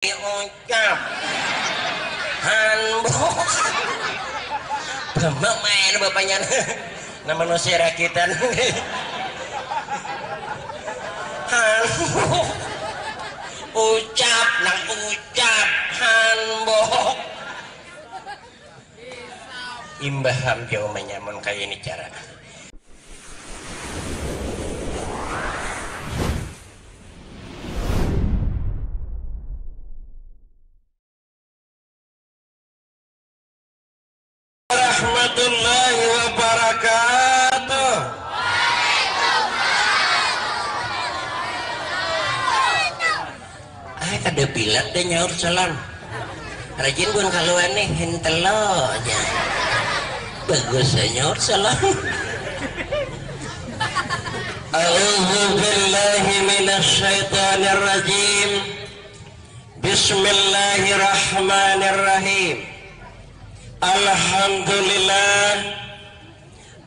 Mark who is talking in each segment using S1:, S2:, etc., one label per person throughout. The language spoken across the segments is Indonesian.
S1: Ucap hanbok bapak main bapaknya nama manusia rakitan hanbok ucap nang ucap hanbok imbaham jauh menyamun kayak ini cara warahmatullahi wabarakatuh. Kada bilat deh nyaur salam. Rajin pun kalau aneh hentelo aja. Bagus nyaur salam. A'udzu billahi minasyaitonir rajim. Bismillahirrahmanirrahim.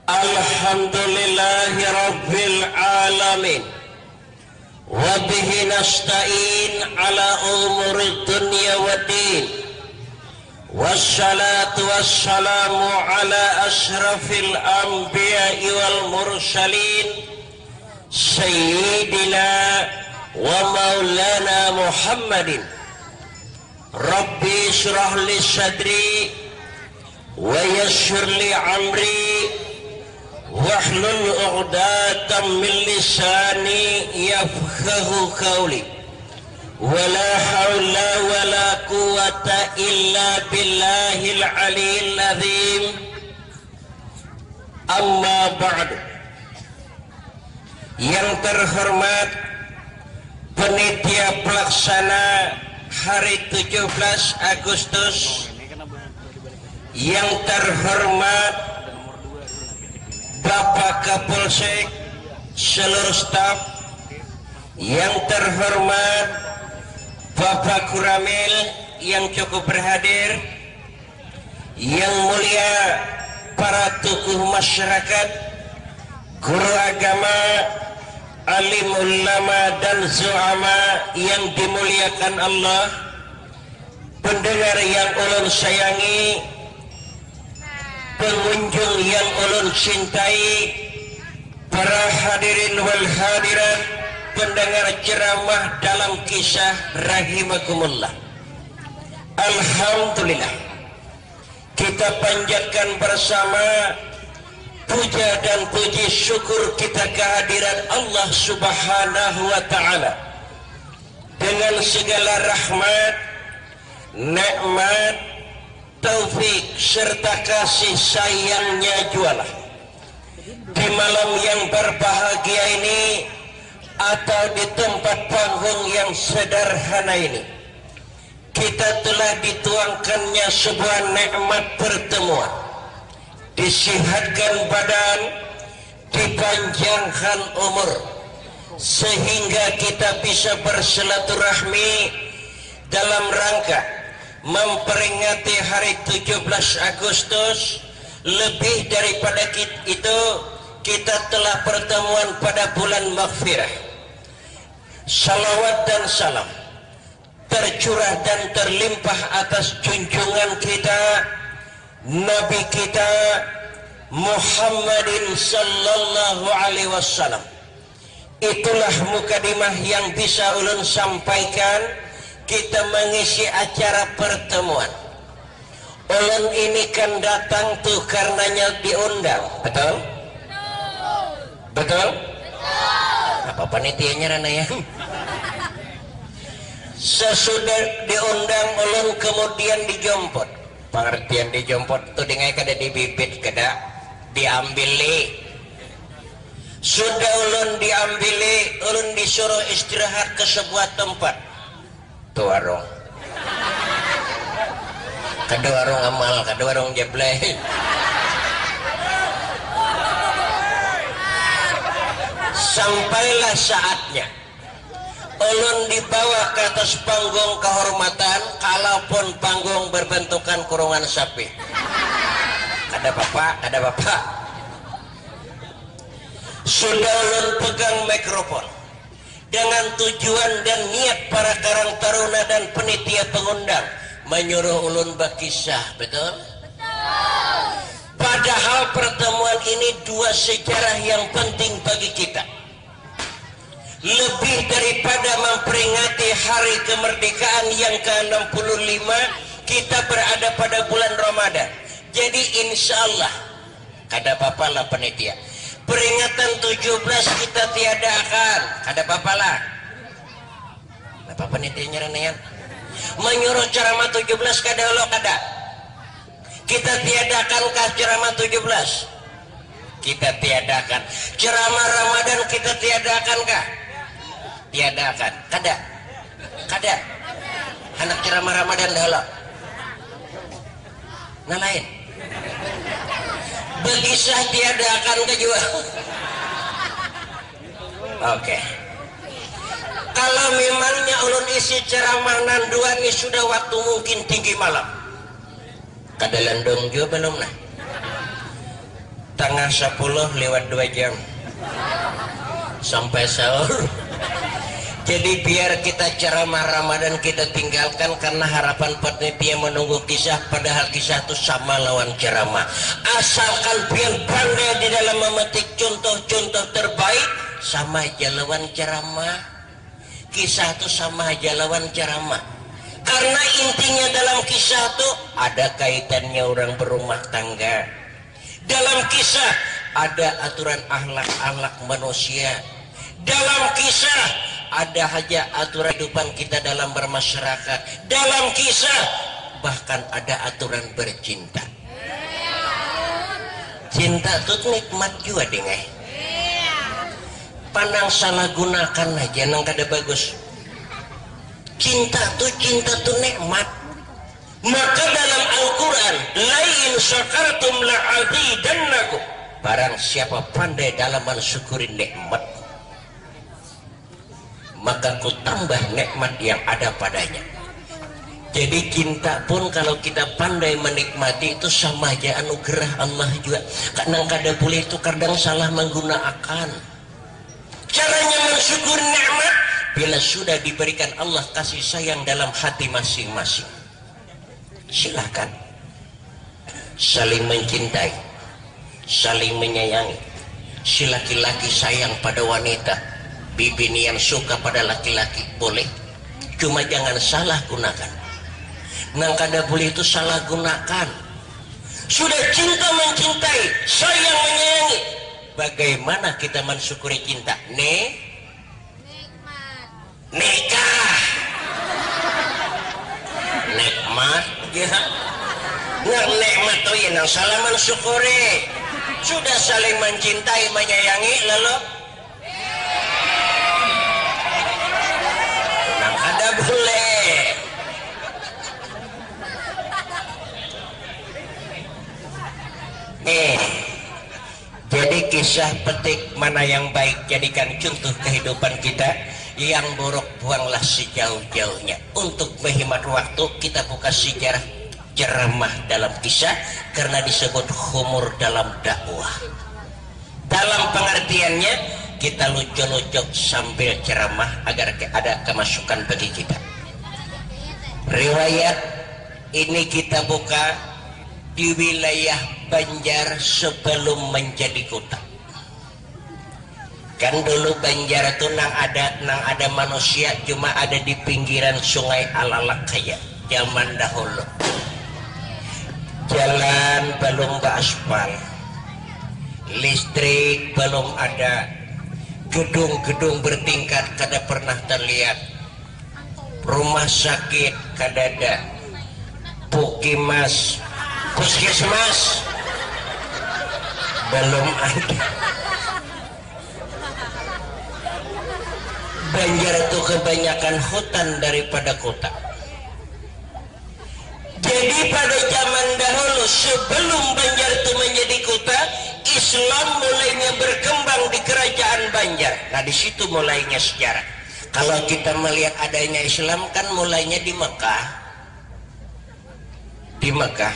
S1: Alhamdulillahi rabbil alamin wa bihi nasta'in ala umurid dunya waddin wassalatu wassalamu ala ashrafil anbiya'i wal mursalin sayyidina wa maulana Muhammadin Rabbi shrah li sadri wa yassir li amri wahlul 'uqdatam min lisani yafqahu qawli wala haula wala quwwata illa billahil aliyyil azim amma ba'du. Yang terhormat panitia pelaksana hari 17 Agustus, yang terhormat Bapak Kapolsek, seluruh staf, yang terhormat Bapak Kuramil yang cukup berhadir, yang mulia para tokoh masyarakat, guru agama, alim ulama dan zu'ama yang dimuliakan Allah, pendengar yang ulun sayangi, pengunjung yang ulun cintai, para hadirin wal hadirat, pendengar ceramah dalam kisah rahimakumullah. Alhamdulillah, kita panjatkan bersama puja dan puji syukur kita kehadiran Allah Subhanahu wa ta'ala dengan segala rahmat, nikmat, taufik serta kasih sayangnya jualah di malam yang berbahagia ini atau di tempat panggung yang sederhana ini kita telah dituangkannya sebuah nikmat pertemuan, disihatkan badan, dipanjangkan umur sehingga kita bisa bersilaturahmi dalam rangka memperingati hari 17 Agustus. Lebih daripada itu, kita telah pertemuan pada bulan Maghfirah. Salawat dan salam tercurah dan terlimpah atas junjungan kita, Nabi kita Muhammadin sallallahu alaihi wasallam. Itulah mukadimah yang bisa ulun sampaikan. Kita mengisi acara pertemuan. Ulun ini kan datang tuh karenanya diundang, betul? Betul? Apa panitianya Rana ya? Sesudah diundang ulun kemudian dijompot. Pengertian dijompot tuh dengai kada dibibit kada diambili. Sudah ulun diambili, ulun disuruh istirahat ke sebuah tempat. Tuh warung, kada warung amal, kada warung jebleh. Sampailah saatnya ulun dibawa ke atas panggung kehormatan, kalaupun panggung berbentukan kurungan sapi. Kada bapak, kada bapak. Sudah ulun pegang mikrofon, dengan tujuan dan niat para Karang Taruna dan penitia pengundang menyuruh ulun berkisah, betul? Padahal pertemuan ini dua sejarah yang penting bagi kita. Lebih daripada memperingati hari kemerdekaan yang ke-65, kita berada pada bulan Ramadan. Jadi insya Allah, kada apa-apa lah penitia, peringatan 17 kita tiadakan, kada apa-apa lah. Apa penitianya Renean? Menyuruh ceramah 17 kada lo kada. Kita tiadakankah ceramah 17? Kita tiadakan. Ceramah Ramadan kita tiadakankah? Tiadakan. Kada. Kada. Anak ceramah Ramadan dahulu. Nah lain. Begisah tiadakan ke juga. Oke. Kalau memangnya ulun isi ceramah nanduan ini sudah waktu mungkin tinggi malam. Kada landung juga belum nah. Tengah 10 lewat 2 jam. Sampai sahur. Jadi biar kita ceramah Ramadan kita tinggalkan karena harapan panitia menunggu kisah, padahal kisah itu sama lawan ceramah. Asalkan biar pandai di dalam memetik contoh-contoh terbaik, sama aja lawan ceramah. Kisah itu sama aja lawan ceramah. Karena intinya dalam kisah itu ada kaitannya orang berumah tangga. Dalam kisah ada aturan akhlak manusia. Dalam kisah ada aja aturan kehidupan kita dalam bermasyarakat. Dalam kisah bahkan ada aturan bercinta. Cinta itu nikmat juga dengai. Pandang salah gunakan aja nang kada bagus. Cinta tuh nikmat. Maka dalam Al-Quran, lain syakartum la'azidannakum. Barang siapa pandai dalam mensyukuri nikmat, maka ku tambah nikmat yang ada padanya. Jadi cinta pun kalau kita pandai menikmati itu sama aja anugerah Allah juga. Kadang kada boleh itu kadang salah menggunakan. Caranya mensyukuri nikmat bila sudah diberikan Allah kasih sayang dalam hati masing-masing. Silakan saling mencintai, saling menyayangi. Si laki-laki sayang pada wanita, bini yang suka pada laki-laki, boleh. Cuma jangan salah gunakan. Nang kada boleh itu salah gunakan. Sudah cinta mencintai, sayang menyayangi, bagaimana kita mensyukuri cinta? Nikah. Nikmat ya. Nang nikmat tuh ya nang salah mensyukuri. Sudah saling mencintai, menyayangi lalu nang kada boleh. Jadi kisah petik mana yang baik jadikan contoh kehidupan kita, yang buruk buanglah sejauh-jauhnya. Untuk menghemat waktu kita buka sejarah ceramah dalam kisah karena disebut humor dalam dakwah. Dalam pengertiannya kita lucu-lucu sambil ceramah agar ada kemasukan bagi kita. Riwayat ini kita buka di wilayah Banjar sebelum menjadi kota. Kan dulu Banjar itu nang ada manusia cuma ada di pinggiran sungai Alalak kayak zaman dahulu. Jalan belum beraspal, listrik belum ada, gedung-gedung bertingkat kada pernah terlihat, rumah sakit kada ada, puskesmas belum ada. Banjar itu kebanyakan hutan daripada kota. Jadi pada zaman dahulu sebelum Banjar itu menjadi kota, Islam mulainya berkembang di kerajaan Banjar. Nah di situ mulainya sejarah. Kalau kita melihat adanya Islam kan mulainya di Mekah. Di Mekah.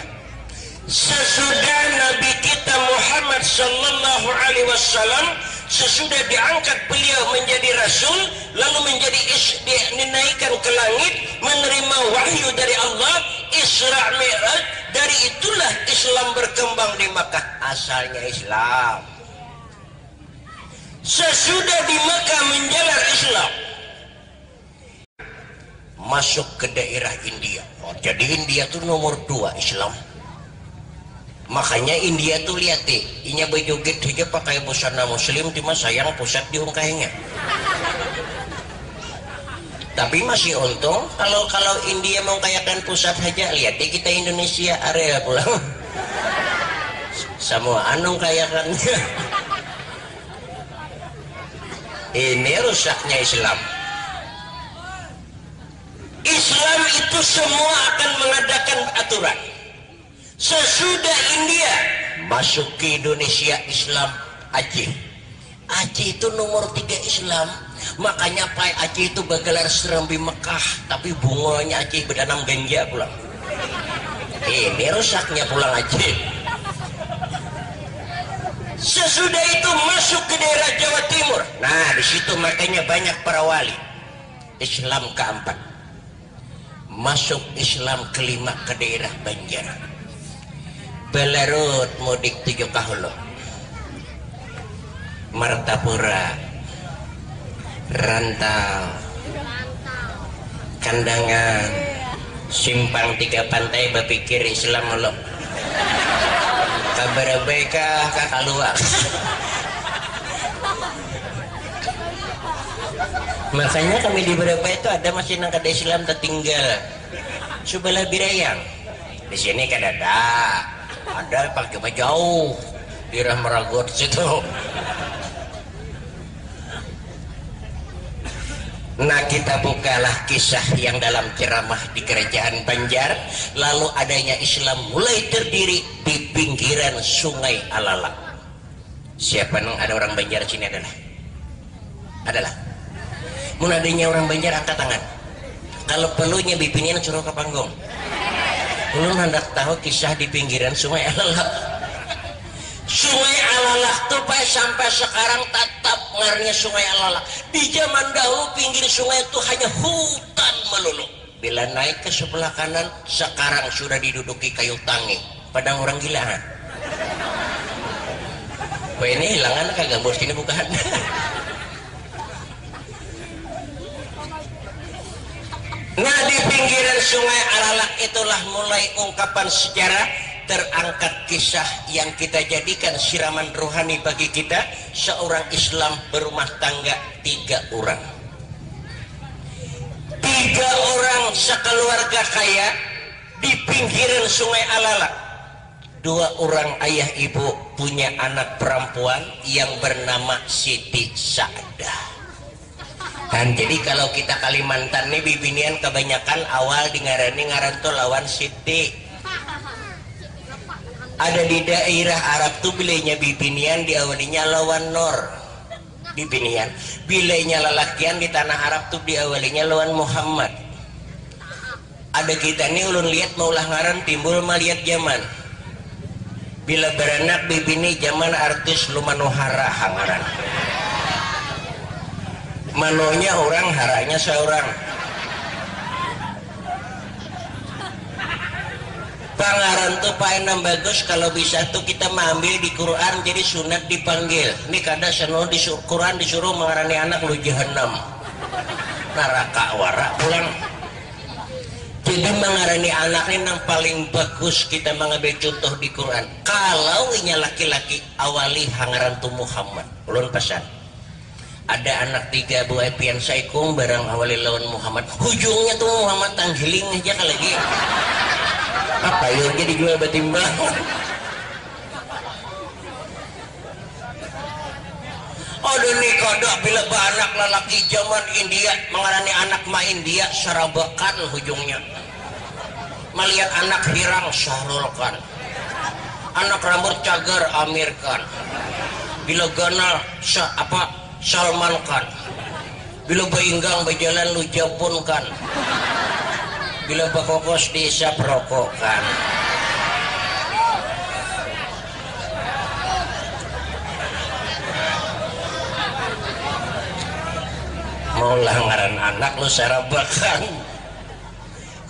S1: sesudah Nabi kita Muhammad sallallahu alaihi wasallam, sesudah diangkat beliau menjadi rasul, lalu menjadi dinaikkan ke langit, menerima wahyu dari Allah, Isra Mi'raj, dari itulah Islam berkembang di Makkah. Asalnya Islam. Sesudah di Makkah menjalar Islam, masuk ke daerah India. Oh, jadi India tuh nomor 2 Islam. Makanya India tuh lihat deh, inya berjoget aja pakai busana muslim, cuma sayang pusat diungkainya. Tapi masih untung kalau India mau kayakan pusat aja, lihat deh kita Indonesia area pulang. Semua anung kayakannya. Ini rusaknya Islam. Islam itu semua akan mengadakan aturan. Sesudah India masuk ke Indonesia, Islam Aceh. Aceh itu nomor 3 Islam. Makanya Pak Aceh itu bergelar Serambi Mekah, tapi bunganya Aceh berdanam ganja pulang. Ini rusaknya pulang Aceh. Sesudah itu masuk ke daerah Jawa Timur. Nah, di situ makanya banyak para wali. Islam keempat. Masuk Islam kelima ke daerah Banjar. Belarut mudik 7 kahulu, Martapura, Rantau, Kandangan, Simpang 3 Pantai, berpikir Islam lo. Kabar baikah kakak luar. Makanya kami di beberapa itu ada masih nang kada Islam tertinggal. Subalah Birayang. Di sini kada ada pakai jauh di Meragot situ. Nah, kita bukalah kisah yang dalam ceramah di kerajaan Banjar. Lalu adanya Islam mulai terdiri di pinggiran Sungai Alalak. Siapa nang ada orang Banjar sini adalah mun adanya orang Banjar angkat tangan. Kalau perlunya bipinian suruh ke panggung. Belum hendak tahu kisah di pinggiran Sungai Alalak. Sungai Alalak tuh sampai sekarang tetap ngarnya Sungai Alalak. Di zaman dahulu pinggir sungai itu hanya hutan melulu. Bila naik ke sebelah kanan, sekarang sudah diduduki kayu tangi. Padang orang gila. Wah, ini hilangan kagak bos ini bukan. Nah, di pinggiran Sungai Alalak itulah mulai ungkapan sejarah, terangkat kisah yang kita jadikan siraman rohani bagi kita. Seorang Islam berumah tangga 3 orang. 3 orang sekeluarga kaya di pinggiran Sungai Alalak. 2 orang ayah ibu punya anak perempuan yang bernama Siti Sa'dah. Dan jadi kalau kita Kalimantan nih bibinian kebanyakan awal di ngaran tuh lawan Siti. Ada di daerah Arab tuh bilainya bibinian diawalinya lawan Nur. Bibinian. Bilainya lelakian di tanah Arab tuh diawalinya lawan Muhammad. Ada kita nih ulun lihat maulah ngaran timbul melihat zaman. Bila beranak bibini zaman artis Lumanohara hangaran. Manonya orang, haranya seorang. Pangaran tuh paenam bagus kalau bisa tuh kita mengambil di Quran jadi sunat dipanggil. Ini kada seno di Quran disuruh mengarani anak lu jahanam. Neraka wara pulang. Jadi mengarani anak ini yang paling bagus kita mengambil contoh di Quran. Kalau inya laki-laki awali hangaran tuh Muhammad. Ulun pesan. Ada anak 3 buah pian saikung barang awali lawan Muhammad. Hujungnya tuh Muhammad tanggiling aja kali lagi. Apa yuk jadi jual batimbang. Aduh nih kodok bila anak lelaki zaman India mengarani anak ma India sarabakan hujungnya. Melihat anak hirang Syahrulkan. Anak rambut cagar Amir Khan. Bila ganal Salman Khan. Bila bainggang berjalan lu Japun Khan. Bila bakokos diisap rokok kan. maulah ngaran anak lu sarabakan.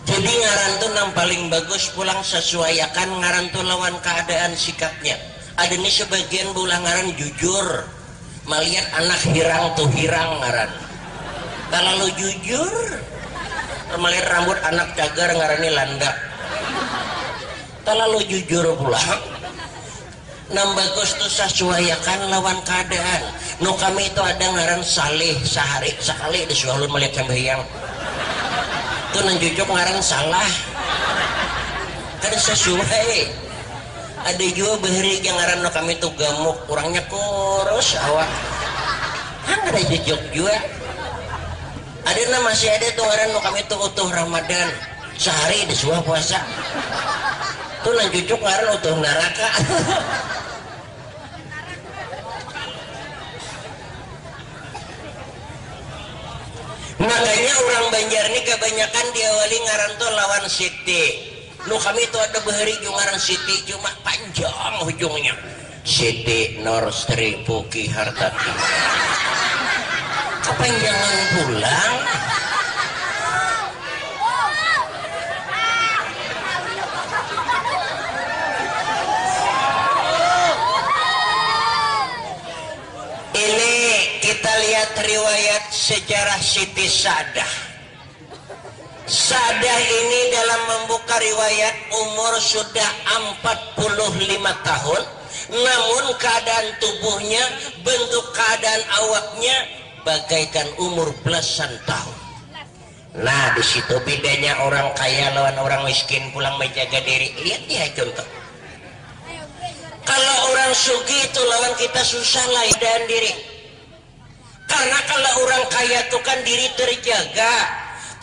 S1: Jadi ngaran tuh yang paling bagus pulang sesuaikan ngaran tuh lawan keadaan sikapnya. Ada nih sebagian bulan ngaran jujur, melihat anak hirang tuh hirang ngaran. Kalau lu jujur, melihat rambut anak cagar ngarannya landak. Kalau lu jujur pulang, nam bagus tuh sesuaikan lawan keadaan. Nu kami itu ada ngaran salih sehari sekali disualun melihat sembahyang. Tuh nan jujur ngaran salah. Kan sesuai. Ada juga bahari yang ngaran nu kami tuh gamuk, orangnya kurus awak. Kan ada jujur juga. Ada masih ada tuh ngaran nu kami tuh utuh Ramadan sehari disuah puasa. Tuh nan jujur ngaran utuh neraka. Makanya orang Banjar ini kebanyakan diawali ngaran tuh lawan Siti. Nu kami itu ada bahari ngaran Siti cuma panjang ujungnya. Siti Nur Sri Puki Hartati. Kepanjangan pulang. Ini kita lihat riwayat sejarah Siti Sadah. Sadah ini dalam membuka riwayat umur sudah 45 tahun, namun keadaan tubuhnya, bentuk keadaan awaknya bagaikan umur belasan tahun. Nah, di situ bedanya orang kaya lawan orang miskin pulang menjaga diri. Lihat ya contoh. Kalau orang sugih itu lawan kita susah lah dan diri. Karena kalau orang kaya itu kan diri terjaga,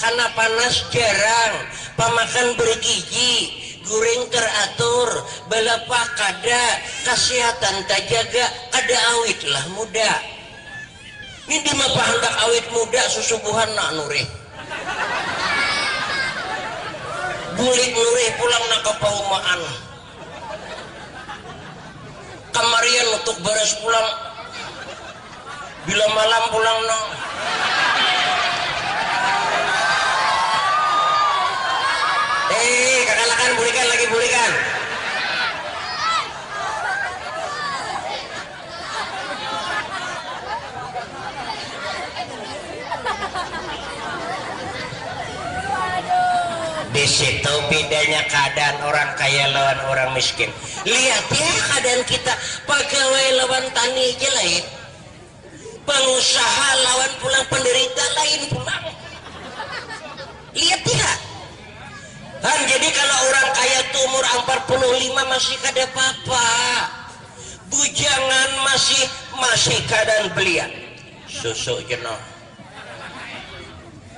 S1: karena panas jarang, pemakan bergizi, goreng teratur, balapa kada, kesehatan terjaga, kada awit lah muda. Ini di mah hendak awit muda susubuhan nak nurih. Bulik nurih pulang nak kepaumaan. Kamarian untuk beres pulang. Bila malam pulang no. Kakalakan bulikan lagi bulikan. Di situ bedanya keadaan orang kaya lawan orang miskin. Lihat ya keadaan kita, pegawai lawan tani aja lain, pengusaha lawan pulang penderita lain pulang. Lihat ya. Dan jadi kalau orang kaya tuh umur 45 masih kada apa-apa, bujangan masih keadaan belia, susu jenuh,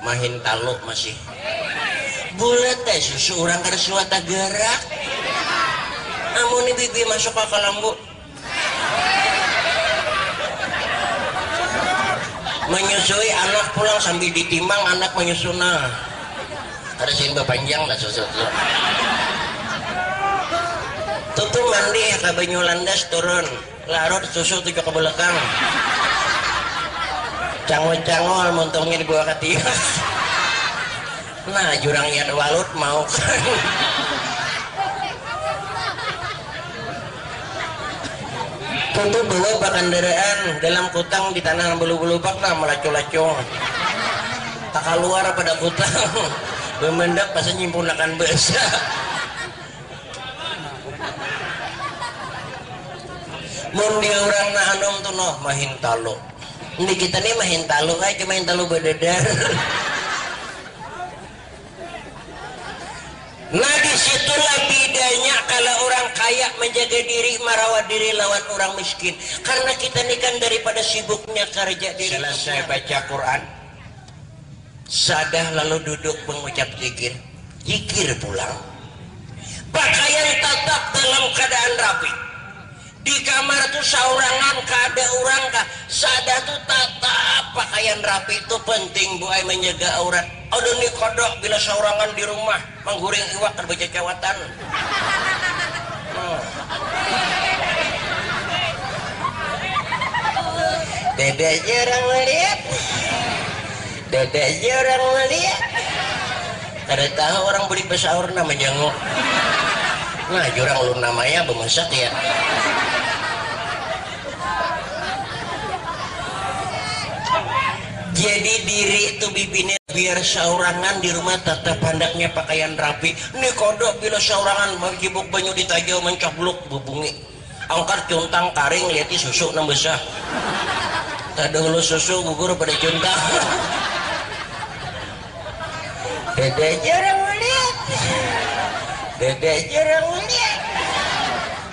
S1: mahin taluk masih. Bulat teh susu orang kada suata gerak. Amun ini bibi masuk ke lambu. Menyusui anak pulang sambil ditimbang anak menyusuna. Ada simba panjang lah susu. Tutup mandi ke banyu landas turun. Larut susu tujuh ke belakang. Cangol-cangol montongnya di bawah ketiak. Nah jurang yad walut mau kan. Tentu bawa bakandaraan dalam kutang di tanah belu-belu bak lah melacung-lacung. Tak keluar pada kutang. Bemendak pas nyimpunakan besa. Mun dia orang na anom tuh noh mahin talo. Ini kita nih mahin talo aja mahin talo bededar. Nah disitulah bedanya kalau orang kaya menjaga diri, merawat diri lawan orang miskin. Karena kita ini kan daripada sibuknya kerja diri. Selesai baca Quran, Sadah lalu duduk mengucap zikir. Zikir pulang. Pakaian tetap dalam keadaan rapi. Di kamar tuh saurangan kada orang kah. Sadah tuh tetap pakaian rapi itu penting buai menjaga aurat. Aduh nih kodok bila saurangan di rumah mengguring iwak terbaca cawatan. Dede jarang melihat. Dede aja orang melihat. Kada tahu orang beli pesaur namanya ngok. Nah, jurang lu namanya bemesak ya. Jadi diri itu bibinnya biar saurangan di rumah tetap handaknya pakaian rapi. Nih kodok bila saurangan majibuk banyu ditajau mencabluk bubungi. Angkat cuntang karing lihat susu nang besar. Tadi lu susu gugur pada cuntang. Dede jarang melihat. Dede jarang melihat.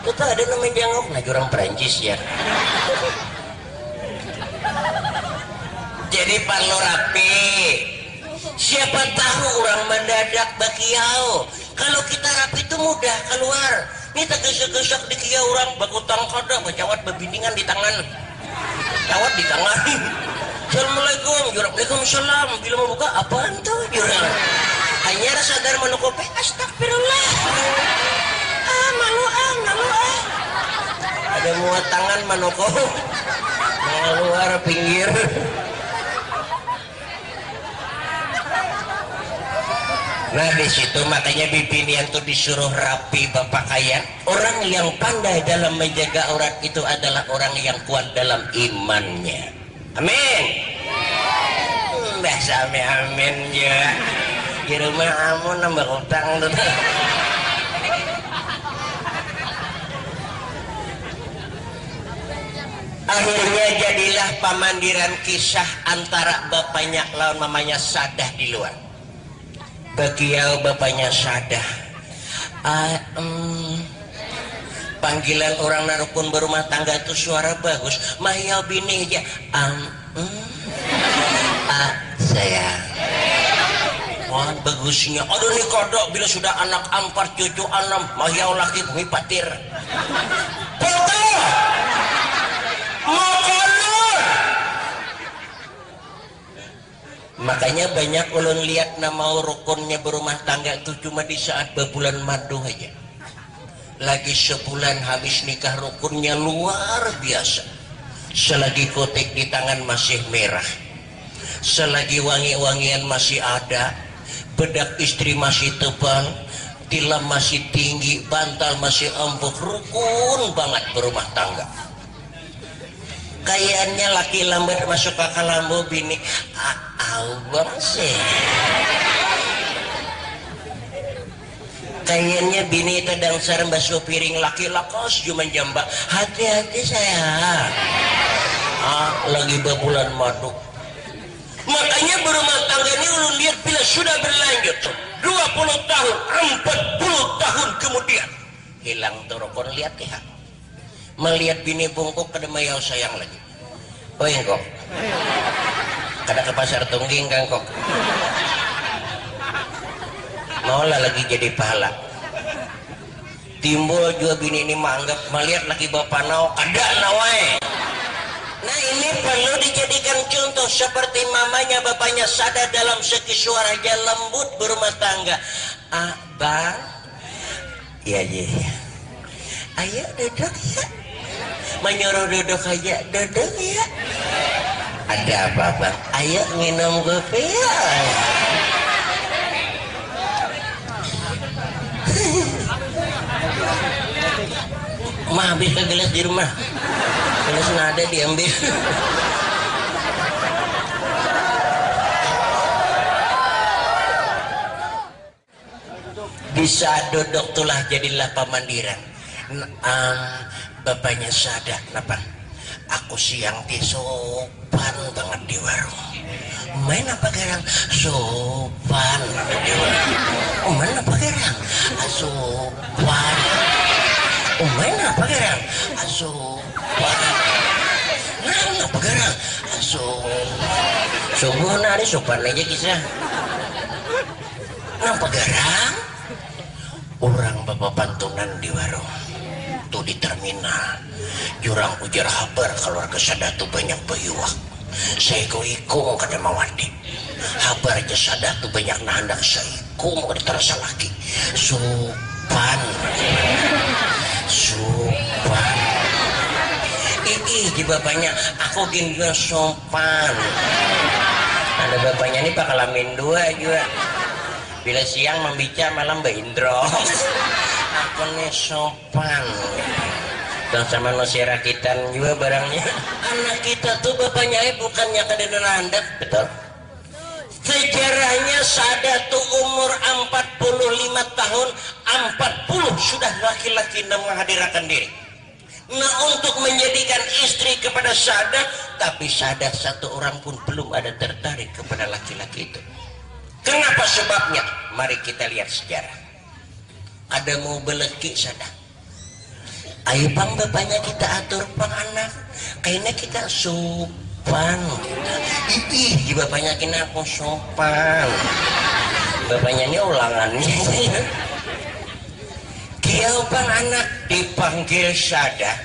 S1: Itu ada namanya jangok, nah orang Perancis ya. Jadi perlu rapi. Siapa tahu orang mendadak bakiau. Kalau kita rapi itu mudah keluar. Ini tergesek-gesek di kia orang bakutang kodok bacawat bebindingan di tangan. Cawat di tangan. Assalamualaikum, Waalaikumsalam. Bila mau buka apaan tuh jurang? Hanya sadar menukopi astagfirullah. Malu. Ada muat tangan manoko. Keluar pinggir. Nah di situ makanya bibinian tuh disuruh rapi berpakaian. Orang yang pandai dalam menjaga aurat itu adalah orang yang kuat dalam imannya. Amin. Bahasa amin ya. Di rumah kamu nambah utang tuh. Akhirnya jadilah pamandiran kisah antara bapaknya lawan mamanya Sadah di luar. Bagiau bapaknya Sadah. Panggilan orang narukun berumah tangga itu suara bagus. Mahyau bini aja. Sayang. Wah bagusnya. Aduh nih kodok bila sudah anak 4 cucu 6. Mahyau laki bumi patir. Foto. Makanya banyak ulun lihat nama rukunnya berumah tangga itu cuma di saat berbulan madu aja. Lagi sebulan habis nikah rukunnya luar biasa. Selagi kotek di tangan masih merah, selagi wangi-wangian masih ada, bedak istri masih tebal, tilam masih tinggi, bantal masih empuk, rukun banget berumah tangga. Kayaknya laki lambat masuk ke kalambo bini bang sih. Kayaknya bini tedang sarang basuh piring laki lakos cuma jambak. Hati-hati saya. Lagi berbulan madu. Makanya berumah tangga ini ulun lihat bila sudah berlanjut 20 tahun, 40 tahun kemudian hilang turukun lihat ya. Melihat bini bungkuk kada mayau sayang lagi. Oh kok kada ke pasar tungging kan kok maulah lagi jadi pahala. Timbul juga bini ini menganggap melihat lagi bapak nau kada nawai. Nah ini perlu dijadikan contoh seperti mamanya bapaknya Sadah dalam segi suaranya lembut berumah tangga. Bang iya ayo duduk ya. Menyuruh duduk aja, duduk ya. Ada apa bang? Ayo minum kopi ya. Mah habis ke gelas di rumah. Gelas nada diambil. Bisa duduk tulah jadilah pamandiran. Bapaknya Sadah, kenapa? Aku siang ti sopan banget di warung. Main apa gerang? Sopan banget di warung. Main apa gerang? Sopan. Main apa gerang? Sopan. Main apa gerang? Sopan. Sungguh nari sopan aja kisah. Kenapa gerang? Orang bapak pantunan di warung. Di terminal jurang ujar kabar keluarga Sadah tuh banyak bayuak. Saya ikut kada mawadi kabar aja Sadah tuh banyak nahandak saya ikut kada terasa lagi sopan di bapaknya aku gini sopan Ada bapaknya ini bakal amin dua juga. Bila siang membica malam Mbak Indro. Aku nih sopan. Dan sama nusira kita juga barangnya. Anak kita tuh bapaknya bukannya kada landak, betul? Sejarahnya Sadah tuh umur 45 tahun, 40 sudah laki-laki dan menghadirkan diri. Nah, untuk menjadikan istri kepada Sadah, tapi Sadah satu orang pun belum ada tertarik kepada laki-laki itu. Kenapa sebabnya? Mari kita lihat sejarah. Ada mau beleki Sadah. Ayo bang, bapaknya kita atur bang anak. Kayaknya kita sopan. Ih, bapaknya kita aku sopan. Bapaknya ini ulangannya. Kiau bang anak dipanggil Sadah.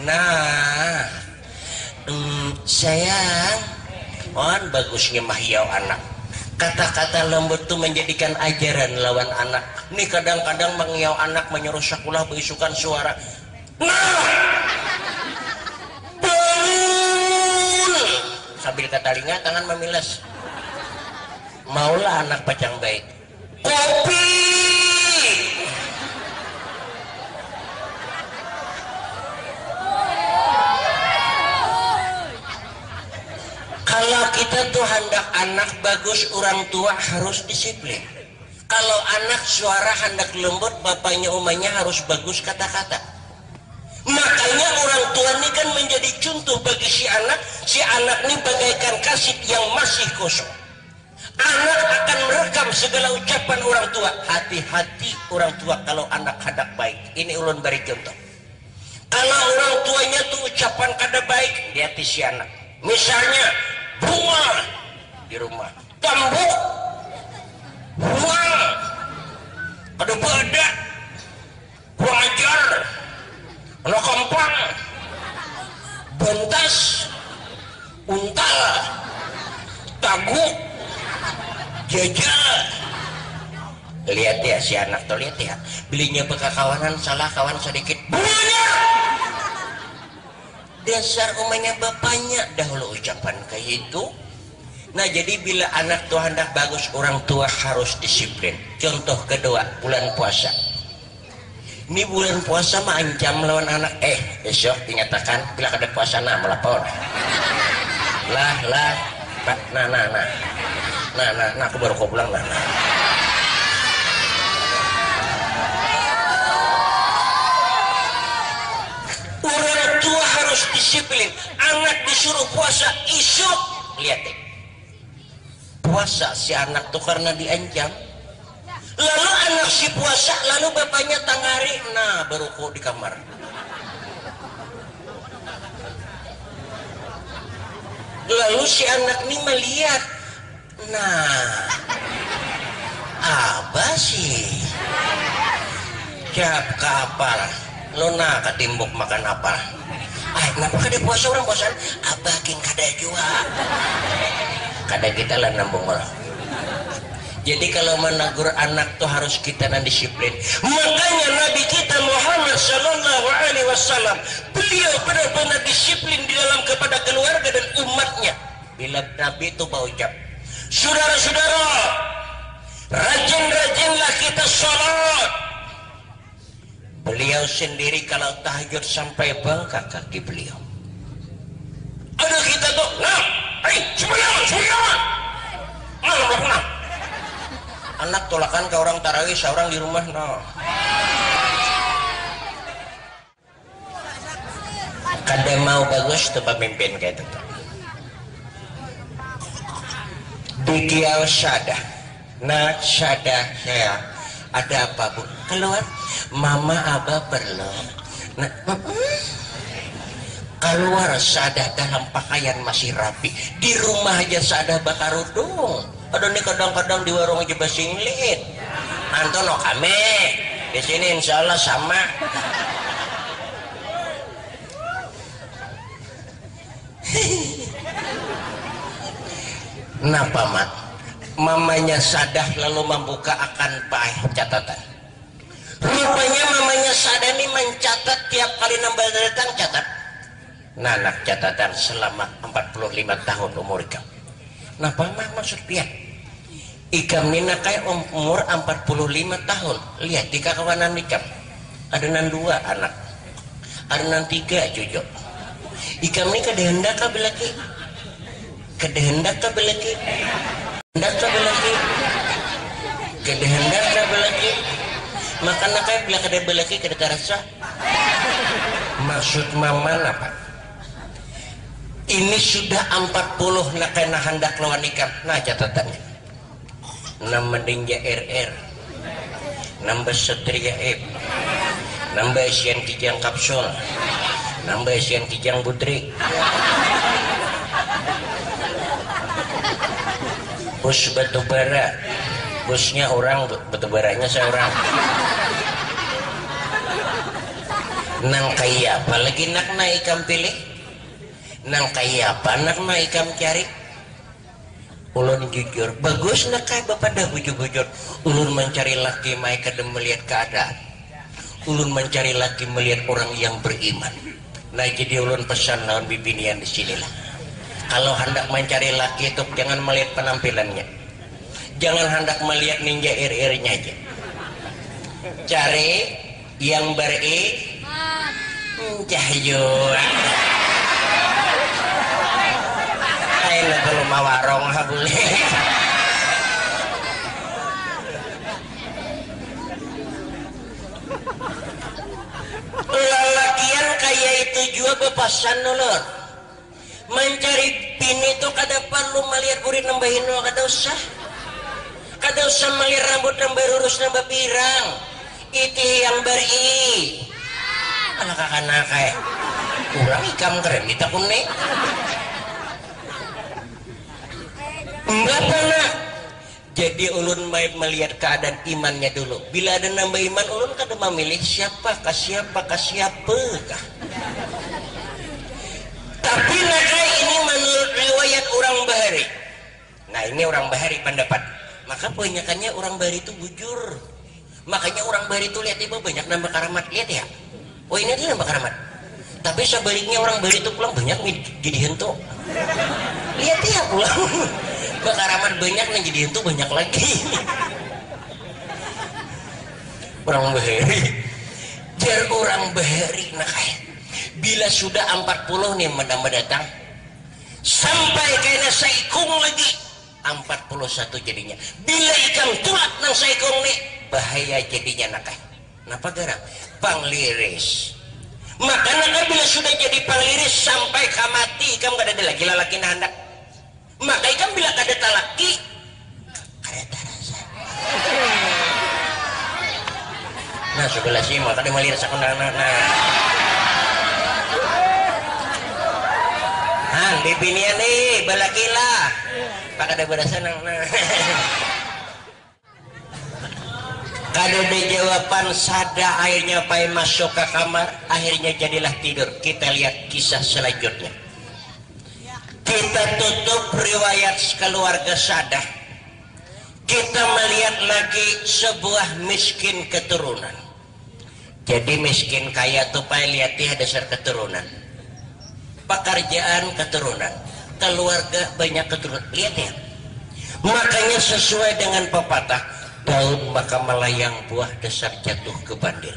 S1: Nah, sayang, on bagusnya mahiau anak. Kata-kata lembut itu menjadikan ajaran lawan anak. Nih kadang-kadang mengiau anak menyuruh sekolah berisukan suara. Nah, bangun. Sambil kata telinga tangan memilas. Maulah anak pacang baik. Kopi. Kalau kita tuh hendak anak bagus, orang tua harus disiplin. Kalau anak suara hendak lembut, bapaknya umanya harus bagus kata-kata. Makanya orang tua ini kan menjadi contoh bagi si anak. Si anak ini bagaikan kaset yang masih kosong. Anak akan merekam segala ucapan orang tua. Hati-hati orang tua kalau anak hendak baik. Ini ulun beri contoh. Kalau orang tuanya tuh ucapan kada baik, lihat si anak. Misalnya bunga di rumah, tambuk, bunga, ada badak, buang ajar, anak kempang, bentas, untal, taguk, jajal. Lihat ya si anak tuh, lihat ya, belinya bekas kawanan salah kawan sedikit, bunganya. Dasar umumnya bapaknya dahulu ucapan kayak itu. Nah, jadi bila anak tuh hendak bagus, orang tua harus disiplin. Contoh kedua, bulan puasa. Ini bulan puasa mah ancam lawan anak. Besok dinyatakan bila ada puasa nah melapor. Lah. Nah, aku baru kau pulang nah. Orang tua harus disiplin. Anak disuruh puasa isuk, lihat deh. Puasa si anak tuh karena diancam. Lalu anak si puasa, lalu bapaknya tangari, nah baru kok di kamar. Lalu si anak ini melihat, nah apa sih? Cap kapal. Lo nah ketimbuk makan apa? Kenapa kada puasa orang puasaan? Abakin kada juga. Kada kita lah nambung orang. Jadi kalau menegur anak tuh harus kita disiplin. Makanya Nabi kita Muhammad Sallallahu Alaihi Wasallam, beliau benar-benar disiplin di dalam kepada keluarga dan umatnya. Bila Nabi itu berucap, saudara-saudara, rajin-rajinlah kita sholat. Beliau sendiri kalau tahajud sampai bengkak kaki beliau. Ada kita tuh, nah, sembahyang. Nah. Anak tolakan ke orang tarawih, seorang di rumah, no. Kada mau bagus tuh pemimpin kayak itu. Dikiau Sadah. Nah, Sadah saya. Ada apa bu? Keluar, mama abah perlu. Nah, keluar Sadah dalam pakaian masih rapi. Di rumah aja Sadah bakar udung. Aduh nih kadang-kadang di warung aja basinglit. Antono kami di sini insya Allah sama. Napa mat? Mamanya Sadah lalu membuka akan catatan. Rupanya mamanya Sadah ini mencatat tiap kali nambah datang catat. Nanak catatan selama 45 tahun umur kamu. Napa mah maksudnya? Ikam nina kayak umur 45 tahun. Lihat di kakawanan ikam. Ada 2 anak. Ada 3 cucu. Ikam ini kedehendak ka belaki. Kedehendak ka belaki. Hendak ka belaki. Kedehendak ka belaki. Makanya kayak bila kada belaki kada terasa. Maksud mama apa? Ini sudah 40 nak kena hendak lawan ikam. Nah catatannya. Nama Dinja RR, nambah Satria F, nambah Asian Kijang Kapsul, nambah Asian Kijang Putri. Bus batubara, busnya orang, batubaranya seorang. Nang kaya apa lagi nak ikam pilih? Nang kaya apa nak ikam cari? Ulun jujur, bagus nak kaya bapak dah bujur-bujur. Ulun mencari laki mereka dan melihat keadaan. Ulun mencari laki melihat orang yang beriman. Nah jadi ulun pesan lawan bibinian di sinilah. Kalau hendak mencari laki itu jangan melihat penampilannya, jangan hendak melihat ninja RR-nya aja. Cari yang cahyo. Ayo kalau mau warung boleh. Lalakian kayak itu juga bepasan ulur. Mencari bini itu kada perlu melihat kurit nambahin lo, kada usah melihat rambut nambah lurus nambah pirang. Itu yang anak kakak kayak kurang ikam keren kita kuning. Enggak pernah. Jadi ulun melihat keadaan imannya dulu. Bila ada nambah iman, ulun kada memilih siapa kah. Tapi nakai ini menurut riwayat orang Bahari. Nah ini orang Bahari pendapat. Maka kebanyakannya orang Bahari itu bujur. Makanya orang Bahari itu lihat ibu banyak nambah karamat. Lihat ya. Oh ini dia nambah karamat. Tapi sebaliknya orang Bahari itu pulang banyak jadi hentu. Lihat ya pulang. Bakaraman banyak nih jadi itu banyak lagi. Orang Bahari jar orang Bahari nah kayak bila sudah 40 nih mendatang sampai kena saikung lagi 41 jadinya. Bila ikan tulak nang saikung nih bahaya jadinya nak kayak napa garang pangliris. Maka nak bila sudah jadi pangliris sampai kamati kamu gak ada lagi lalaki nah hendak. Maka ikan bila kada talaki kada terasa. Nah sebelah sini maka dia melihat sakundang nah. Han bibinian nih balakila. Pak kada berasa nang nah. Kada ada jawaban sada akhirnya pai masuk ke kamar, akhirnya jadilah tidur. Kita lihat kisah selanjutnya. Kita tutup riwayat keluarga Sadah. Kita melihat lagi sebuah miskin keturunan. Jadi miskin kaya tuh pai lihat dia dasar keturunan. Pekerjaan keturunan, keluarga banyak keturunan. Lihat ya. Makanya sesuai dengan pepatah, daun maka melayang buah dasar jatuh ke bandir.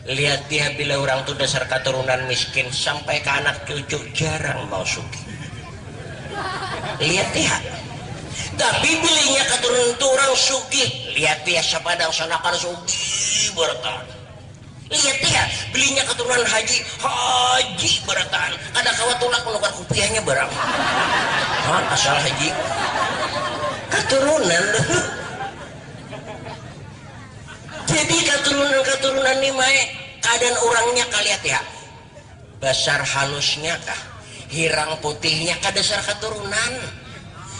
S1: Lihat dia bila orang tuh dasar keturunan miskin sampai ke anak cucu jarang mau sugih. Lihat ya. Tapi bilinya keturunan itu orang sugih. Lihat dia sepadang sanakan sugih beratan. Lihat ya, belinya keturunan haji beratan. Kada kawat tulak menukar kupiahnya barang. Asal haji keturunan. Jadi keturunan ini mae keadaan orangnya kalian ya. Besar halusnya kah? Hirang putihnya ka dasar keturunan.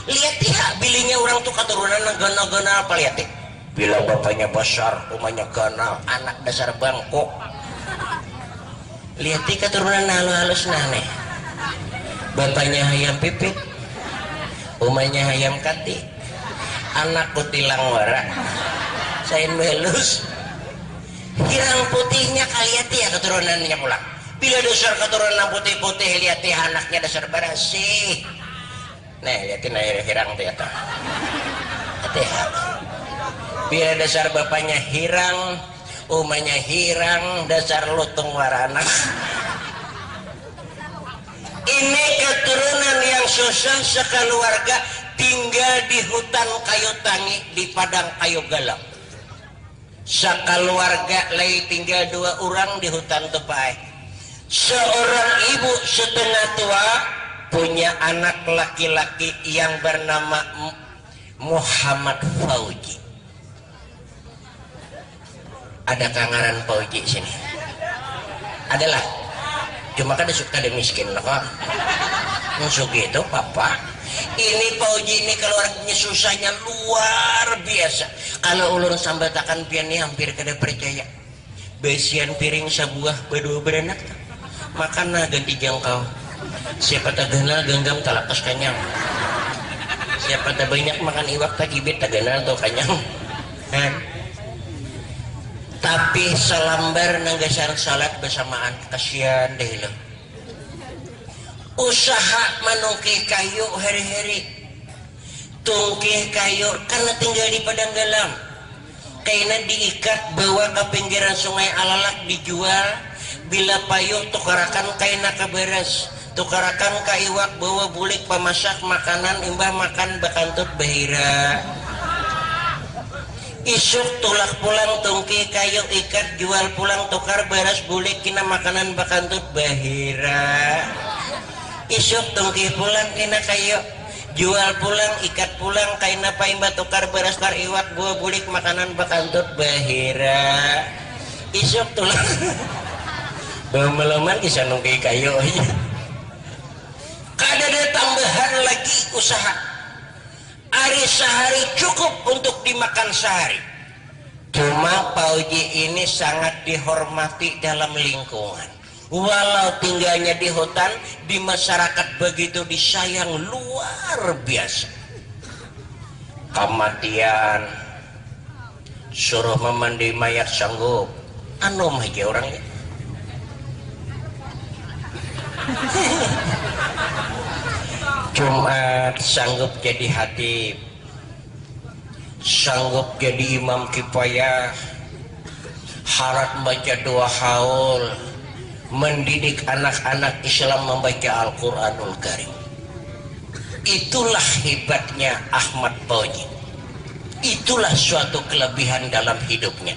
S1: Lihat ya, bilinya orang tuh keturunan gana-gana apa lihat ya. Bila bapaknya besar, umahnya ganal, anak dasar bangkok. Lihat ya keturunan halus-halus nah nih. Bapaknya hayam pipit, umahnya hayam kati, anak kutilang wara, sain melus. Hirang putihnya kalian ya keturunannya pulang. Bila dasar keturunan putih-putih lihat ya anaknya dasar barasih. Nah liatin air hirang teh eta hati-hati biar dasar bapaknya hirang umanya hirang dasar lutung warana. Ini keturunan yang susah sekeluarga tinggal di hutan kayu tangi di padang kayu galau. Sekeluarga lagi tinggal 2 orang di hutan tepai. Seorang ibu setengah tua punya anak laki-laki yang bernama Muhammad Fauji. Ada kangaran Fauji sini? Adalah. Cuma kan suka ada miskin loh kok. Musuh gitu papa. Ini Fauji ini keluarganya susahnya luar biasa. Kalau ulun sambatakan pian ini hampir kada percaya. Besian piring sebuah berdua beranak. Makan ganti jangkau. Siapa tak kenal genggam talakas kanyang. Siapa tak banyak makan iwak tak kibit tak kenal tuh kanyang. Tapi selambar nanggasan salat bersamaan. Kasihan deh lo. Usaha menungkih kayu hari-hari. Tungkih kayu karena tinggal di padang galam. Kaina diikat bawa ke pinggiran sungai Alalak dijual. Bila payung tukarakan kaina ke beras. Tukarakan ka iwak bawa bulik pemasak makanan imbah makan bakantut bahira. Isuk tulak pulang tungki kayu ikat jual pulang tukar beras bulik kina makanan bakantut bahira. Isuk tungki pulang kina kayu jual pulang ikat pulang kaina paimba tukar beras kar iwak bawa bulik makanan bakantut bahira. Isuk tulang bamelaman kisah nungki kayu aja. Kada ada tambahan lagi usaha. Hari sehari cukup untuk dimakan sehari. Cuma Fauji ini sangat dihormati dalam lingkungan. Walau tinggalnya di hutan, di masyarakat begitu disayang luar biasa. Kematian suruh memandi mayat sanggup. Anu aja orangnya. Jumat sanggup jadi hatib, sanggup jadi imam kifayah, harat baca 2 haul, mendidik anak-anak Islam membaca Al-Quranul Karim. Itulah hebatnya Ahmad Fauji. Itulah suatu kelebihan dalam hidupnya.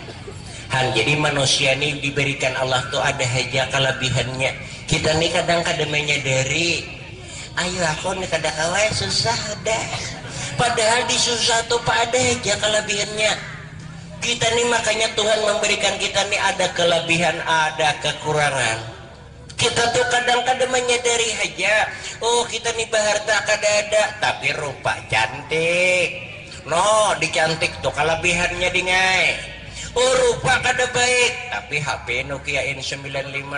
S1: Jadi manusia ini diberikan Allah tuh ada aja kelebihannya. Kita nih kadang-kadang menyadari, ayo aku nih kadang-kadang susah dah. Padahal di susah tuh ada aja kelebihannya. Kita nih makanya Tuhan memberikan kita nih ada kelebihan, ada kekurangan. Kita tuh kadang-kadang menyadari aja, oh kita nih baharta kada ada, tapi rupa cantik. No, dicantik tuh kelebihannya dingai. Oh rupa kada baik, tapi HP Nokia N95.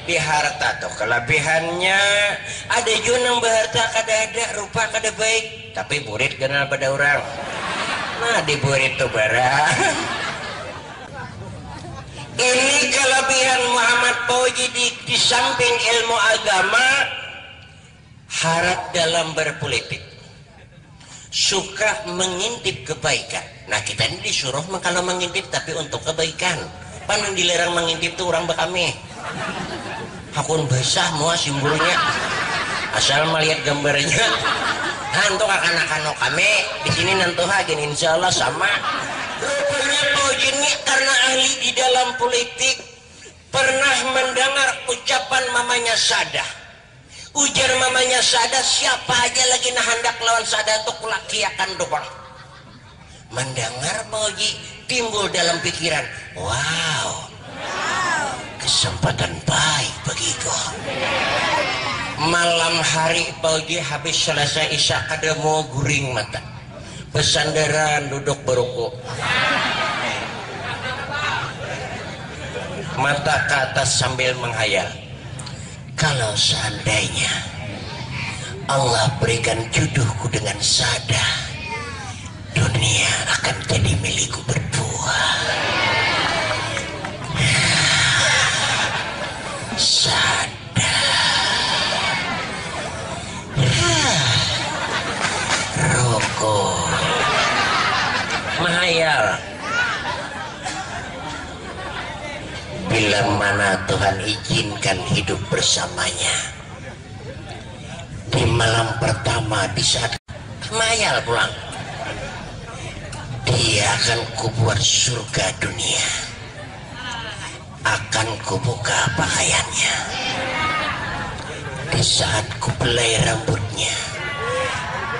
S1: Di harta tuh kelebihannya ada juga yang berharta kada ada, rupa kada baik, tapi burit kenal pada orang. Nah di burit tuh barang. Ini kelebihan Muhammad Fauji di samping ilmu agama, harap dalam berpolitik, suka mengintip kebaikan. Nah kita ini disuruh kalau mengintip tapi untuk kebaikan. Pan dilarang mengintip tuh orang bekami. Hakun basah mua simbolnya asal melihat gambarnya. Hantu akan-akan kami di sini nanti hagen insya Allah sama. Rupanya Fauji ini karena ahli di dalam politik pernah mendengar ucapan mamanya Sadah. Ujar mamanya Sadah, siapa aja lagi nah hendak lawan Sadah tuh kulakiakan doang. Mendengar Fauji timbul dalam pikiran, wow. Kesempatan baik bagiku. Malam hari Fauji habis selesai isya kada mau guring mata, besandaran duduk beruku, mata ke atas sambil menghayal, kalau seandainya Allah berikan jodohku dengan Sadah, dunia akan jadi milikku berdua. Sadah, bila mana Tuhan izinkan hidup bersamanya di malam pertama di saat mayal pulang, dia akan kubuat surga dunia, akan kubuka pakaiannya. Di saat kubelai rambutnya,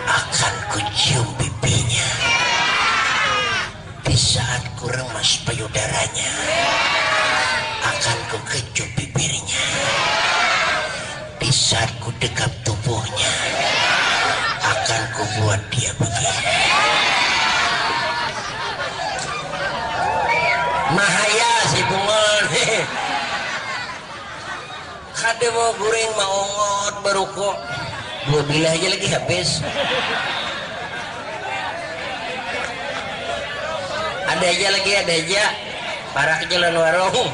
S1: akan kucium pipinya. Di saat kuremas payudaranya, akan kukecup bibirnya. Di saat kudekap tubuhnya, akan kubuat dia begini. Mahaya si bungon. Kade mau goreng mau ngot baru kok 2 bilah aja lagi habis. Ada aja para ke jalan warung.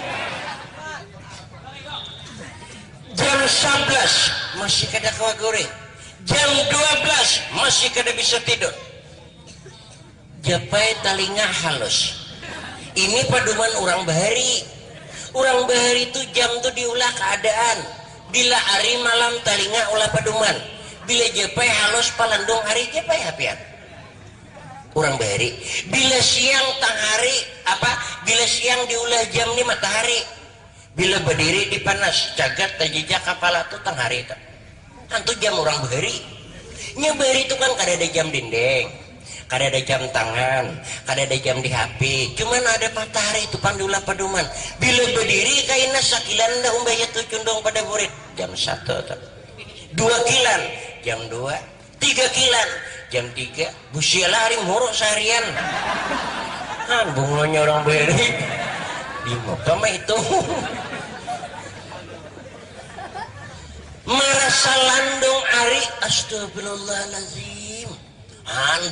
S1: Jam 11 masih kada kawa goreng. Jam 12 masih kada bisa tidur. Japai talinga halus. Ini paduman orang bahari. Orang bahari itu jam tuh diulah keadaan. Bila hari malam talinga ulah paduman. Bila japai halus palandong hari japai hapian. Orang bahari. Bila siang tang hari apa? Bila siang diulah jam ni matahari. Bila berdiri di panas jagat tajijak kepala tuh tang hari itu. Antu jam orang bahari. Nya bahari itu kan kada ada jam dinding, kada ada jam tangan, kada ada jam di HP. Cuman ada matahari itu pandulah paduman. Bila berdiri kaina sakilan dah umbaya tu cundong pada murid. Jam 1 tuh. 2 kilan, jam 2, 3 kilan, jam 3. Busialah hari muruk seharian. Kan bungonya orang bahari. Di muka mah itu. Merasa landung ari astagfirullahaladzim.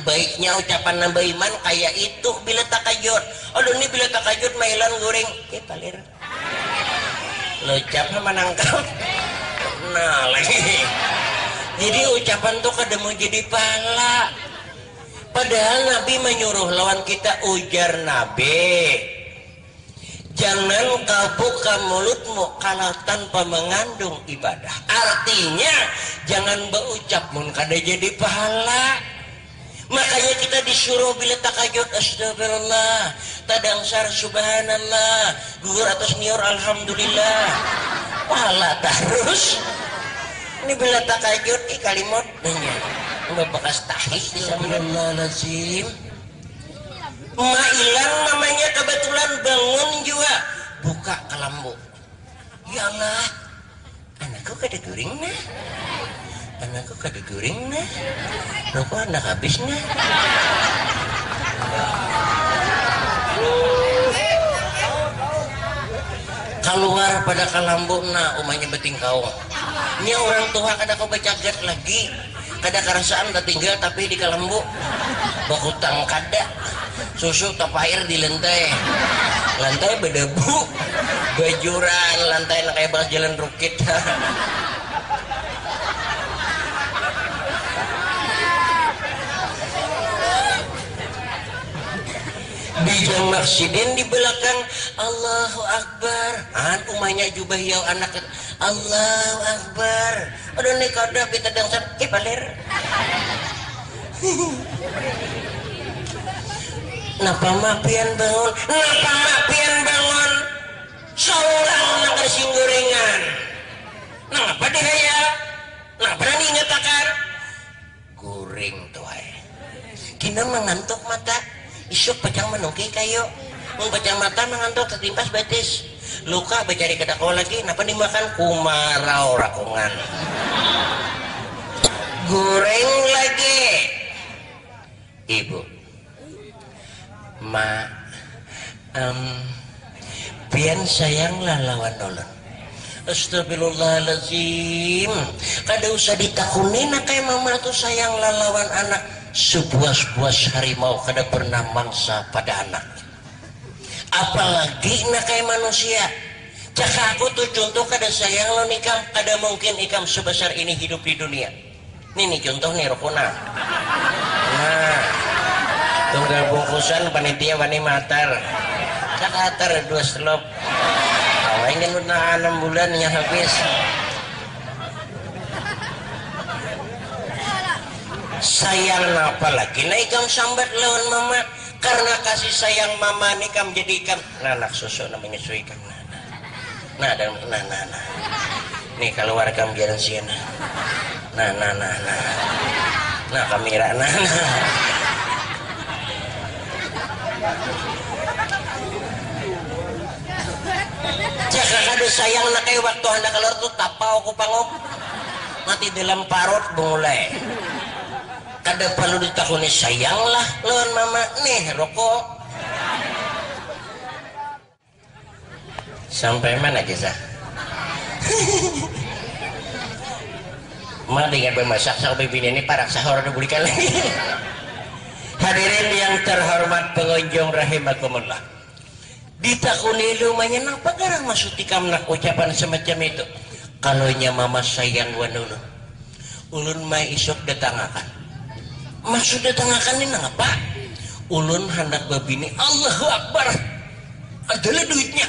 S1: Baiknya ucapan nambah iman kayak itu bila takajud. Aduh ini bila takajud mailan goreng palir lo ucapnya menangkap. Nah lagi jadi ucapan tuh kada mau jadi pahala. Padahal Nabi menyuruh lawan kita, ujar Nabi, jangan kau buka mulutmu kalau tanpa mengandung ibadah. Artinya jangan berucap mun kada jadi pahala. Makanya kita disuruh bila takajud astagfirullah, tadangsar subhanallah, gugur atas nior alhamdulillah. Pahala terus. Ini bila takajud kalimat danya. Bekas tahis astagfirullahalazim. Mailan namanya kebetulan bangun juga buka kelambu. Ya Allah, anakku kada guring nah. Anakku kada guring nah. Rokok anak habis nah. Keluar pada kelambu nah umanya beting kau. Ini orang tua kada kau bacagat lagi. Kada kerasaan tak tinggal tapi di kelambu. Bakutang kada. Susu top air di lantai berdebu, bajuran lantai kayak balas jalan rukit. Di jam maksidin di belakang Allahu Akbar. Umahnya jubah yau anak Allahu Akbar. Aduh nih kada kita dangsat palir. Napa mapian bangun? Napa mapian bangun? Seorang nang kasih gorengan. Napa dihaya? Napa diingatakan? Goreng tuh ay. Kina mengantuk mata. Isuk pacang menungki kayo. Mun pacang mata mengantuk tertimpas betis. Luka becari kedakau lagi. Napa dimakan? Kumarau rakungan. Goreng lagi. Ibu. Pian sayanglah lawan nolong. Astagfirullahaladzim. Kada usah ditakunin kayak mama tuh sayanglah lawan anak. Sebuas-buas harimau kada pernah mangsa pada anak. Apalagi nak kayak manusia. Caka aku tuh contoh kada sayang lo nikam. Kada mungkin ikam sebesar ini hidup di dunia. Nih contoh nih rokona. Nah tunggal bungkusan panitia wani matar cakatar 2 selop awalnya kan udah 6 bulan ya habis. Sayang apa lagi nah ikam sambat lawan mama, karena kasih sayang mama nih kam jadi ikam anak susu namanya menyesuaikan nah nih kalau warga biaran sih nah kamera jaga kado sayang nak kayak waktu anda keluar tuh tapau ku pangop mati dalam parut mulai kada perlu ditakuni sayang lah lawan mama nih rokok sampai mana kisah mah dengan bermasak sampai bini ini parak sahur diberikan lagi. Hadirin yang terhormat pengunjung rahimakumullah, ditakuni rumahnya napa garang maksud tikam nak ucapan semacam itu. Kalau nya mama sayang wan ulun mah isok datangakan maksud datangakan ini ngapa ulun hendak babini Allahu Akbar adalah duitnya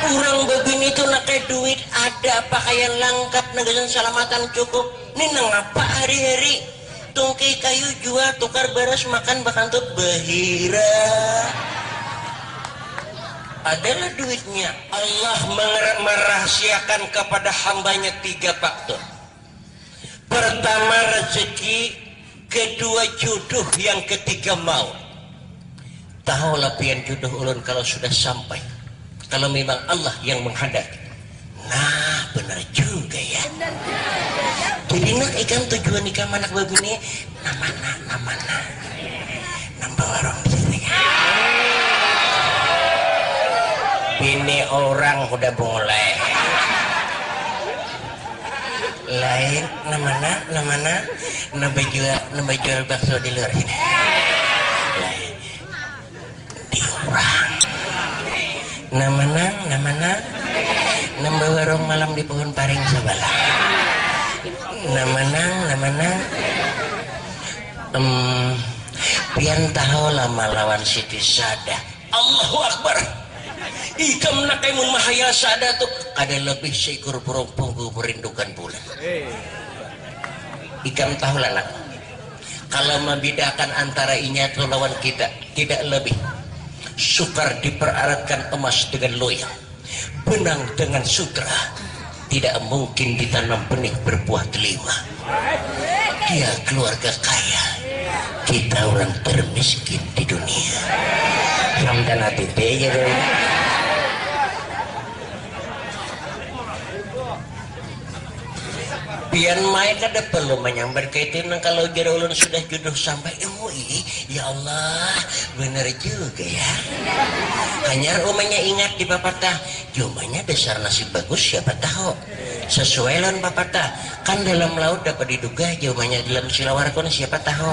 S1: orang babini itu nak duit ada pakaian lengkap negasan selamatan cukup ini ngapa hari-hari tungkai kayu jual tukar beras makan bakantut bahira adalah duitnya. Allah merahasiakan kepada hambanya 3 faktor. Pertama rezeki, kedua jodoh, yang ketiga maut. Tahulah pian jodoh ulun kalau sudah sampai, kalau memang Allah yang menghendaki. Nah benar juga ya. Jadi nak ikan tujuan ikan anak begini namana nambah warung di sini. Ini orang udah mulai lain namana nambah jual bakso di luar ini di orang namana nambah warung malam di pohon paring sebelah namana pian tahu lama lawan Siti Sadah. Allahu Akbar. Ikam nakai mun mahaya sada tuh ada lebih seekor burung punggu merindukan bulan. Ikam tahu lah nak, kalau membedakan antara inyatu lawan kita tidak lebih. Sukar diperaratkan emas dengan loyang, benang dengan sutra, tidak mungkin ditanam benih berbuah delima. Dia keluarga kaya, kita orang termiskin di dunia. Ramdan hati ya dong. Pian mai kada perlu menyambar kaitin kalau jero ulun sudah jodoh sampai ya Allah bener juga ya. Hanya umanya ingat di papatah jumanya dasar nasib bagus siapa tahu sesuai lawan papatah kan dalam laut dapat diduga jumanya dalam silawarkon siapa tahu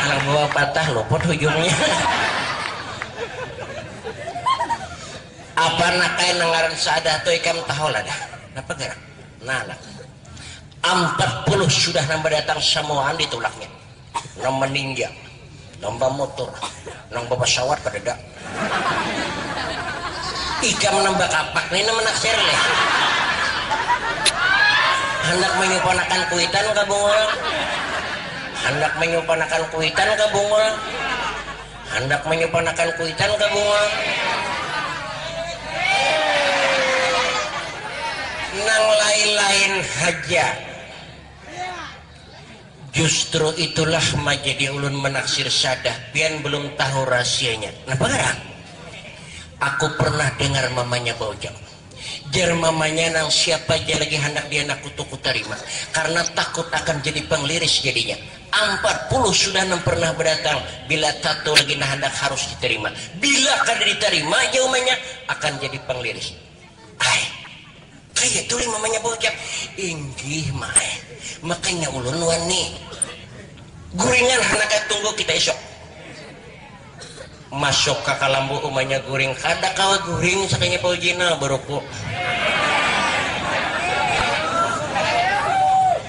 S1: alang bawa patah luput ujungnya. Apa nakai nengaran sadah tuh ikam tahu lah dah apa gerak nah 40 sudah nambah datang samuan di tulaknya nambah ninja nambah motor nambah pesawat pada dak ikam nambah kapak ini menaksir leh hendak menyupanakan kuitan ke bungul hendak menyupanakan kuitan ke bungul hendak menyupanakan kuitan ke bungul nang lain-lain haja. Justru itulah menjadi ulun menaksir sadah pian belum tahu rahasianya. Nah barang aku pernah dengar mamanya Bojang jar mamanya nang siapa aja lagi hendak dia nak kutuku terima karena takut akan jadi pengliris jadinya. 40 sudah pernah berdatang bila tato lagi nah hendak harus diterima bila kada diterima jawabannya akan jadi pengliris. Kayak tuh mamanya Bojang inggih mae makanya ulun wani guringan hendak tunggu kita esok masuk ke kalambu umanya guring kada kawa guring sakanya Paujina beruku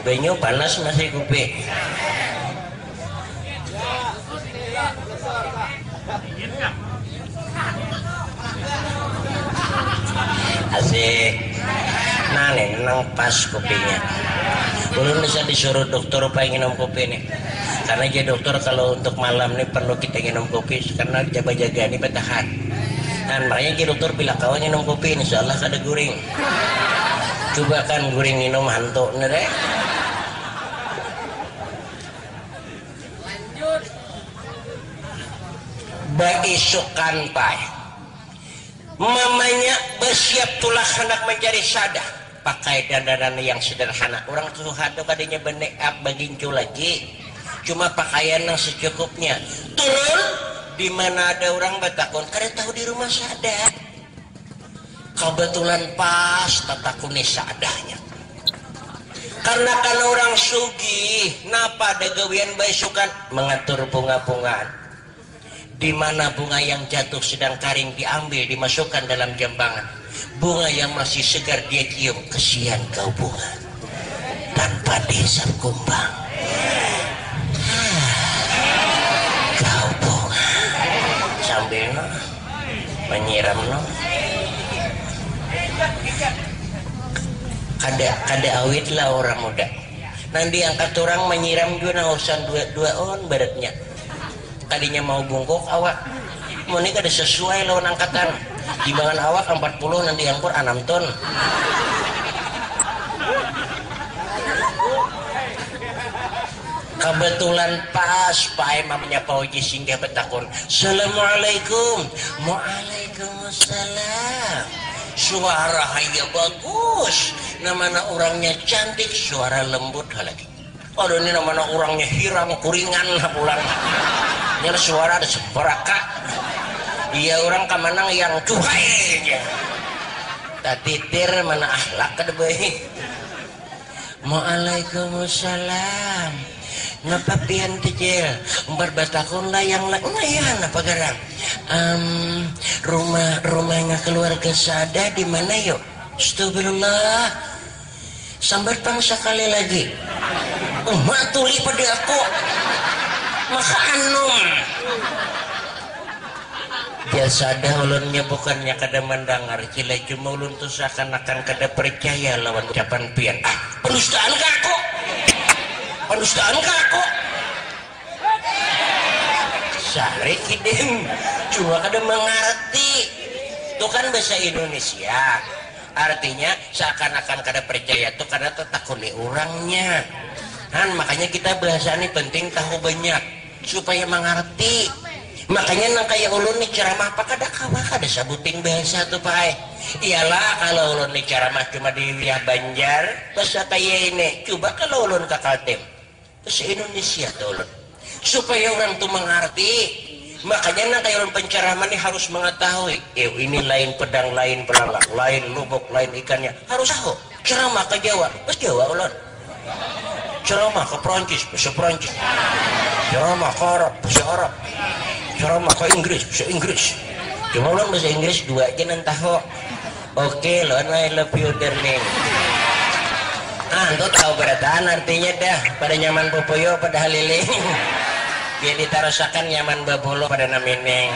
S1: banyu panas masih kuping. Asik. Nah nih, nang pas kupingnya. Belum bisa disuruh dokter apa yang minum kopi nih. Karena dia dokter kalau untuk malam nih perlu kita minum kopi karena jaga-jaga ini bertahan. Dan makanya dia dokter bilang kawan minum kopi insya Allah kada guring. Coba kan guring minum hantu nih deh. Baisukan pai. Mamanya bersiap tulah hendak mencari sadah. Pakai dandanan yang sederhana. Orang tuh hado kadanya benek bagincu lagi. Cuma pakaian yang secukupnya. Turun di mana ada orang batakon kada tahu di rumah sadah. Kebetulan pas tatakuni sadahnya. Karena kan orang sugih, napa ada gawian baisukan mengatur bunga-bungaan. Di mana bunga yang jatuh sedang karing diambil dimasukkan dalam jambangan. Bunga yang masih segar dia cium, kesian kau bunga tanpa desa kumbang. Kau bunga sambil no menyiram no. Kada awit lah orang muda. Nanti angkat orang menyiram juga nausan dua on badatnya. Tadinya mau bungkuk awak. Mau ini kada sesuai lawan angkatan. Timbangan awak 40 nanti angkur 6 ton. Kebetulan pas Pak Imam menyapa uji singgah betakun. Assalamualaikum. Waalaikumsalam. Suara hanya bagus. Namanya orangnya cantik, suara lembut lagi. Aduh ini namanya orangnya hiram kuringan pulang. Nyala suara ada seberaka. Iya orang kamanang yang cuhai aja. Tatitir mana akhlak kada baik. Waalaikumsalam. Napa pian kecil? Berbatakon layang layan apa garang? Rumahnya keluarga Sada di mana yuk? Astagfirullah. Sambar pangsa kali lagi. Matuli pada aku. Maka anum. Biasa dah ulunnya bukannya kada mendengar cila cuma ulun tu seakan-akan kada percaya lawan ucapan pian. Penustaan ka aku. Sari kidem cuma kada mengerti. Itu kan bahasa Indonesia. Artinya seakan-akan kada percaya itu karena tertakuni orangnya. Han makanya kita bahasa ini penting tahu banyak supaya mengerti. Makanya nang kayak ulun nih ceramah apa kada kawa kada sabuting bahasa tuh Pak. Iyalah kalau ulun nih ceramah cuma di wilayah Banjar bahasa kayak ini. Coba kalau ulun ke Kaltim bahasa Indonesia tuh ulun supaya orang tuh mengerti. Makanya nang kayak ulun penceramah nih harus mengetahui. Ini lain pedang, lain pelangak, lain lubuk, lain ikannya harus tahu. Ceramah ke Jawa bahasa Jawa ulun. Ceramah ke Perancis bahasa Perancis. Ceramah ke Arab bahasa Arab. Ceramah ke Inggris bahasa Inggris. Cuma ulun bahasa Inggris dua aja nan tahu. Oke lon, I love you darling. Itu tahu berataan artinya dah. Pada nyaman popoyo pada haliling. Dia ditarasakan nyaman babolo pada namineng.